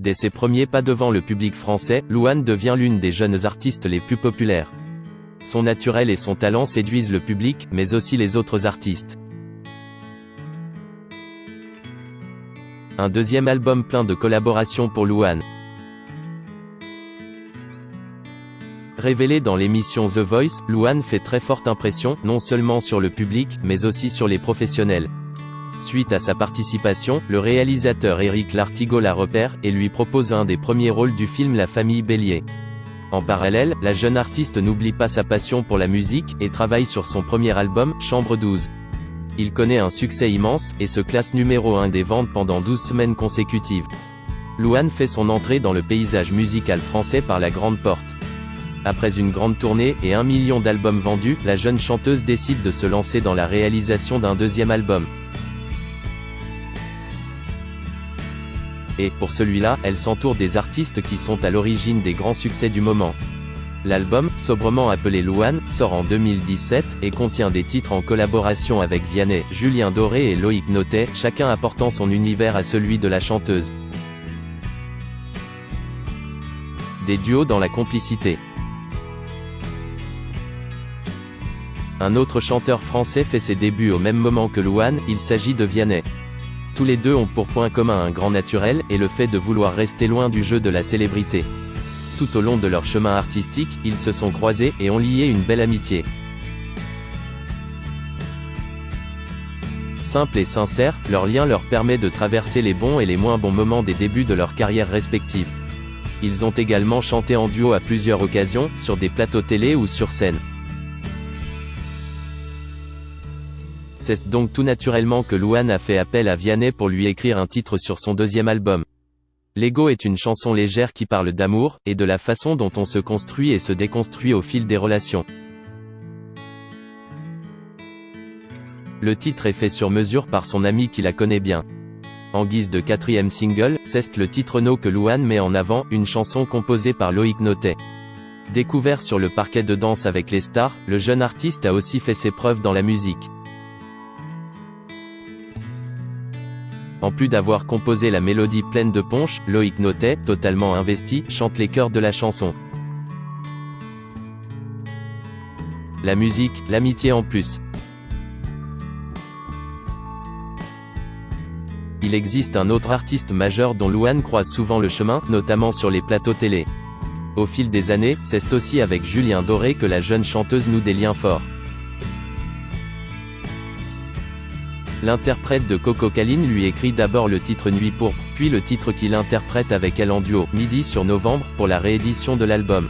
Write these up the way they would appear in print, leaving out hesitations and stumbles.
Dès ses premiers pas devant le public français, Louane devient l'une des jeunes artistes les plus populaires. Son naturel et son talent séduisent le public, mais aussi les autres artistes. Un deuxième album plein de collaborations pour Louane. Révélée dans l'émission The Voice, Louane fait très forte impression, non seulement sur le public, mais aussi sur les professionnels. Suite à sa participation, le réalisateur Éric Lartigot la repère, et lui propose un des premiers rôles du film La Famille Bélier. En parallèle, la jeune artiste n'oublie pas sa passion pour la musique, et travaille sur son premier album, Chambre 12. Il connaît un succès immense, et se classe numéro 1 des ventes pendant 12 semaines consécutives. Louane fait son entrée dans le paysage musical français par la grande porte. Après une grande tournée, et 1 million d'albums vendus, la jeune chanteuse décide de se lancer dans la réalisation d'un deuxième album. Et, pour celui-là, elle s'entoure des artistes qui sont à l'origine des grands succès du moment. L'album, sobrement appelé Louane, sort en 2017, et contient des titres en collaboration avec Vianney, Julien Doré et Loïc Notet, chacun apportant son univers à celui de la chanteuse. Des duos dans la complicité. Un autre chanteur français fait ses débuts au même moment que Louane, il s'agit de Vianney. Tous les deux ont pour point commun un grand naturel, et le fait de vouloir rester loin du jeu de la célébrité. Tout au long de leur chemin artistique, ils se sont croisés, et ont lié une belle amitié. Simple et sincère, leur lien leur permet de traverser les bons et les moins bons moments des débuts de leur carrière respective. Ils ont également chanté en duo à plusieurs occasions, sur des plateaux télé ou sur scène. C'est donc tout naturellement que Louane a fait appel à Vianney pour lui écrire un titre sur son deuxième album. L'Ego est une chanson légère qui parle d'amour, et de la façon dont on se construit et se déconstruit au fil des relations. Le titre est fait sur mesure par son ami qui la connaît bien. En guise de quatrième single, c'est le titre No que Louane met en avant, une chanson composée par Loïc Notet. Découvert sur le parquet de danse avec les stars, le jeune artiste a aussi fait ses preuves dans la musique. En plus d'avoir composé la mélodie pleine de punch, Loïc Notet, totalement investi, chante les chœurs de la chanson. La musique, l'amitié en plus. Il existe un autre artiste majeur dont Louane croise souvent le chemin, notamment sur les plateaux télé. Au fil des années, c'est aussi avec Julien Doré que la jeune chanteuse noue des liens forts. L'interprète de Coco Caline lui écrit d'abord le titre Nuit pourpre, puis le titre qu'il interprète avec elle en duo, Midi sur Novembre, pour la réédition de l'album.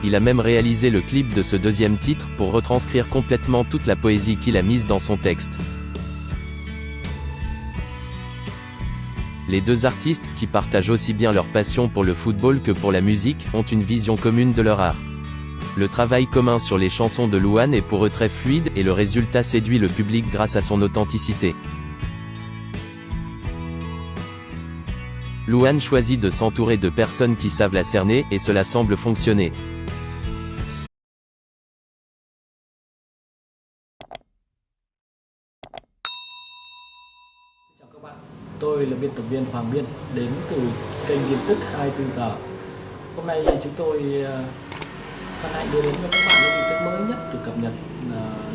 Il a même réalisé le clip de ce deuxième titre, pour retranscrire complètement toute la poésie qu'il a mise dans son texte. Les deux artistes, qui partagent aussi bien leur passion pour le football que pour la musique, ont une vision commune de leur art. Le travail commun sur les chansons de Louane est pour eux très fluide, et le résultat séduit le public grâce à son authenticité. Louane choisit de s'entourer de personnes qui savent la cerner, et cela semble fonctionner. Chào các bạn, tôi là biên tập viên Hoàng Biên, đến từ kênh Tin tức 24 giờ. Hôm nay chúng tôi hân hạnh đưa đến cho các bạn những tin tức mới nhất được cập nhật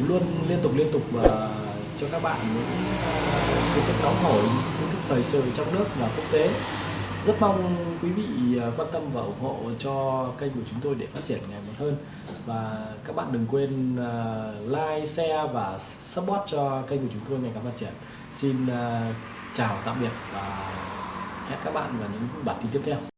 luôn liên tục và cho các bạn những tin tức nóng hổi, tin tức thời sự trong nước và quốc tế. Rất mong quý vị quan tâm và ủng hộ cho kênh của chúng tôi để phát triển ngày một hơn. Và các bạn đừng quên like, share và support cho kênh của chúng tôi ngày càng phát triển. Xin chào tạm biệt và hẹn các bạn vào những bản tin tiếp theo.